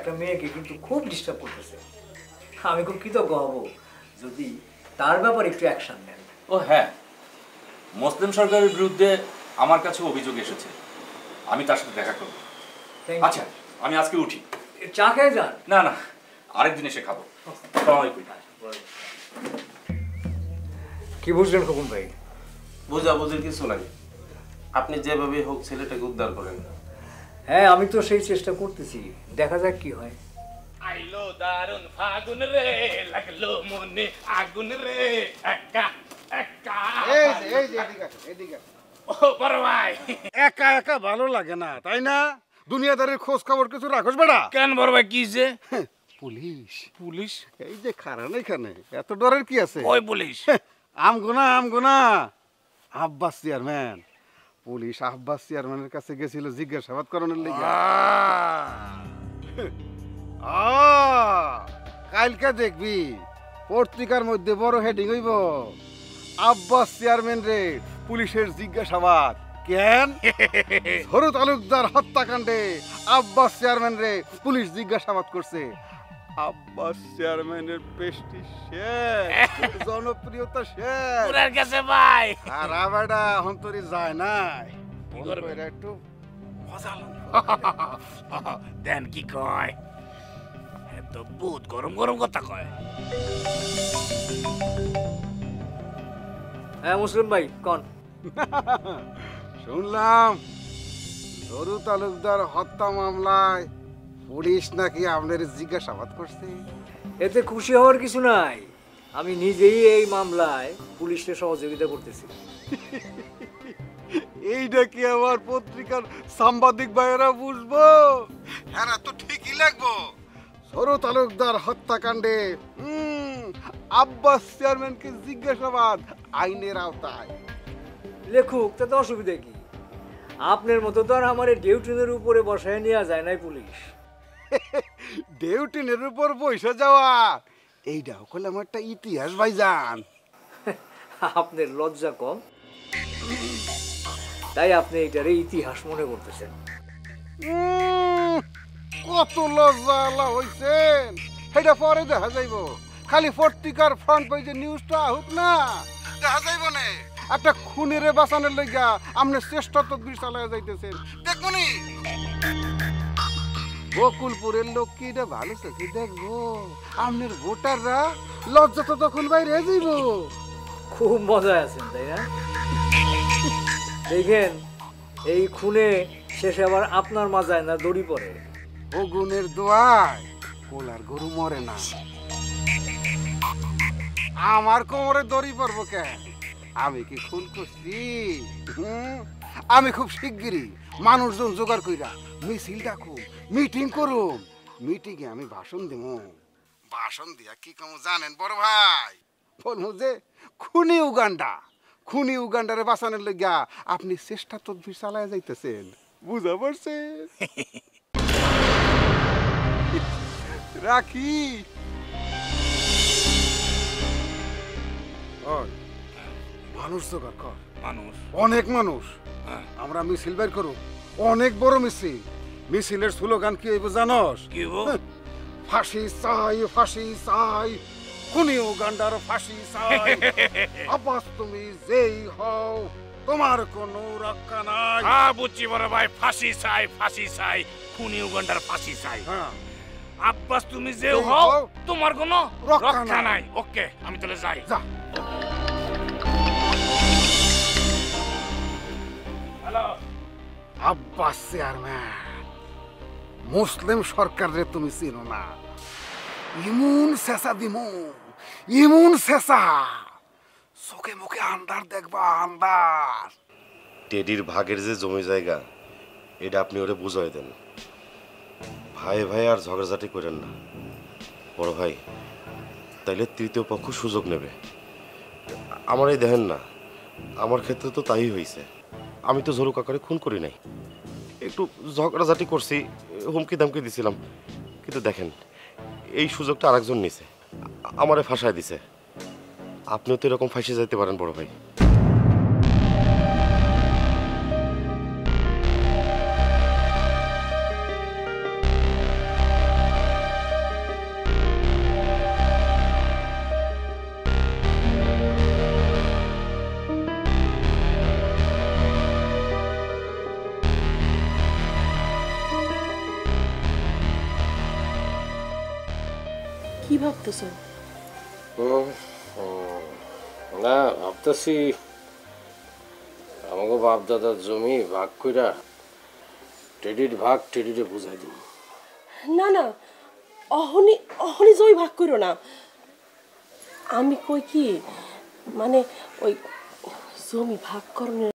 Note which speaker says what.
Speaker 1: একটা মেয়েকে কিন্তু খুব ডিস্টার্ব করতেছে। আমি খুব কৃতজ্ঞ হব যদি তার ব্যাপারে একটু অ্যাকশন নেন।
Speaker 2: ও হ্যাঁ, মুসলিম সরকারের বিরুদ্ধে আমার কাছে অভিযোগ এসেছে, আমি তার সাথে দেখা করব। আচ্ছা আমি আজকে উঠি।
Speaker 1: চা খেয়ে যান।
Speaker 2: না না, আরেকদিন এসে খাবো।
Speaker 1: কি বুঝলেন খোকন ভাই?
Speaker 3: বোঝাবুঝির কিছু নাই, আপনি যেভাবে হোক ছেলেটাকে উদ্ধার করেন।
Speaker 1: হ্যাঁ আমি তো সেই চেষ্টা করতেছি, দেখা যাক কি হয়।
Speaker 4: আইলো দারুন ফাগুন রে, লাগলো মনে আগুন রে, একা একা।
Speaker 5: এই যে এদিকে
Speaker 4: ও বড় ভাই,
Speaker 5: একা একা ভালো লাগে না, তাই না? দুনিয়াদারির খোঁজ খবর কিছু রাখোস বেটা?
Speaker 4: কেন বড় ভাই কি যে?
Speaker 5: Police
Speaker 4: police?
Speaker 5: এই যে খারান এখানে, এত ডরের কি আছে?
Speaker 4: ওই পুলিশ
Speaker 5: আমগোনা আব্বাস চেয়ারম্যান। পুলিশ আব্বাস চেয়ারম্যানের কাছে গেছিল জিজ্ঞাসাবাদ করানোর লেগে। কালকে দেখবি পত্রিকার মধ্যে বড় হেডিং হইব, আব্বাস চেয়ারম্যান রে পুলিশের জিজ্ঞাসাবাদ। কেন? হরু তালুকদার হত্যাকাণ্ডে আব্বাস চেয়ারম্যান রে পুলিশ জিজ্ঞাসাবাদ করছে। আব্বাস চেয়ারম্যানের পেস্টি শেষ, জনপ্রিয়তা শেষ।
Speaker 4: পুরার কাছে ভাই।
Speaker 5: আর আবারটা অন্তরে যায় নাই।
Speaker 4: কি করবে?
Speaker 5: একটু মজা
Speaker 4: দেন কি কয়? এত বহুত গরম গরম কথা কয়।
Speaker 1: হ্যাঁ মুসলিম ভাই কোন?
Speaker 5: শুনলাম হরু তালুকদার হত্যা মামলায় পুলিশ নাকি আপনার জিজ্ঞাসাবাদ করছে।
Speaker 1: এতে খুশি হওয়ার কিছু নাই, আমি নিজেই এই মামলায় পুলিশের সহযোগিতা করতেছি।
Speaker 5: এইটা কি আমার পত্রিকার সাংবাদিক ভাইয়েরা বুঝবো? হ্যাঁ তো ঠিকই লাগবো। হরু তালুকদার হত্যাকাণ্ডে আব্বাস চেয়ারম্যানকে জিজ্ঞাসাবাদ আইনের আওতায়।
Speaker 1: লেখুক, তাতে অসুবিধা কি? আপনার মতো তো আর আমার ডিউটিনের উপরে বসায় নেওয়া যায় নাই পুলিশ।
Speaker 5: ডিউটিনের উপর বসে যাওয়া এইটাও করলাম একটা ইতিহাস ভাইজান।
Speaker 1: আপনার লজ্জা কম, তাই আপনি এটারে ইতিহাস মনে করতেছেন।
Speaker 5: কত লজ্জা আল্লাহ হইছেন, সেটা পরে দেখা যাইব। খালি পত্রিকার ফ্রন্ট পেজে নিউজটা হোক না, দেখা যাইব না একটা খুনেরে বাঁচানোর লইগা আপনি চেষ্টা তদবির চালায় যাইতেছেন। দেখবনি বকুলপুরের লোক কি এটা ভালো চোখে দেখবো? আপনার ভোটাররা লজ্জা তো তখন বাইরে যাইব।
Speaker 1: খুব মজায় আছেন তাই না? দেখেন এই খুনে শেষে আবার আপনার মাজায় না দড়ি পড়ে।
Speaker 5: ও গুণের দোয়ায় কোলার গরু মরে না। আমার কোমরে দড়ি পড়বো কেন? আমি কি খুন করছি? আমি খুব শিগগিরই মানুষজন জোগাড় কইরা মিছিল ডাকুম, মিটিং করুম। মিটিংয়ে আমি ভাষণ দিব। ভাষণ দিয়া কি কম জানেন বড় ভাই? বলবো যে খুনি উগান্ডারে বাঁচানোর লইগা আপনি চেষ্টা তদবির চালায় যাইতেছেন। বুঝা পারছেন? রাখি মানুষ জোগাড় কর।
Speaker 4: মানুষ
Speaker 5: অনেক মানুষ আমরা মিছিল বের করো, অনেক বড় মিছিল। মিছিলের স্লোগান কি হইব জানোস?
Speaker 4: কি হইব?
Speaker 5: ফাঁসি চাই, ফাঁসি চাই, খুনি উগান্ডার ফাঁসি চাই। আব্বাস তুমি যেই হও তোমার কোনো রক্ষা নাই।
Speaker 4: হ্যাঁ বুঝছি বড় ভাই, ফাঁসি চাই, ফাঁসি চাই, খুনি উগান্ডার ফাঁসি চাই।
Speaker 5: হ্যাঁ
Speaker 4: আব্বাস তুমি যে হও তোমার কোনো রক্ষা নাই। ওকে আমি তাহলে যাই।
Speaker 5: যা।
Speaker 4: হ্যালো
Speaker 5: আব্বাস চেয়ারম্যান, মুসলিম সরকারে তুমি চিনো না। ইমুন শেষা দিমু, ইমুন শেষা, চোখে মুখে আন্দার দেখবা আন্দার।
Speaker 6: টেডির ভাগের যে জমি জায়গা এটা আপনি ওরে বুঝাই দেন। ভাই ভাই আর ঝগড়াঝাটি করেন না বড় ভাই, তাইলে তৃতীয় পক্ষ সুযোগ নেবে। আমার এই দেখেন না, আমার ক্ষেত্রে তো তাই হয়েছে। আমি তো ঝরু কাকারে খুন করি নাই, একটু ঝগড়াঝাটি করছি, হুমকি দামকি দিছিলাম, কিন্তু দেখেন এই সুযোগটা আরেকজন নিছে, আমারে ফাঁসায় দিছে। আপনিও তো এরকম ফাঁসে যাইতে পারেন বড় ভাই।
Speaker 7: ভাবতেছো?
Speaker 8: না, ভাবতেছি আমাকে বাপ দাদার জমি ভাগ কইরা টেডির ভাগ টেডিরে বুঝাই দিই।
Speaker 7: না না, অহনি অহনি জমি ভাগ করো না। আমি কই কি, মানে ওই জমি ভাগ করণের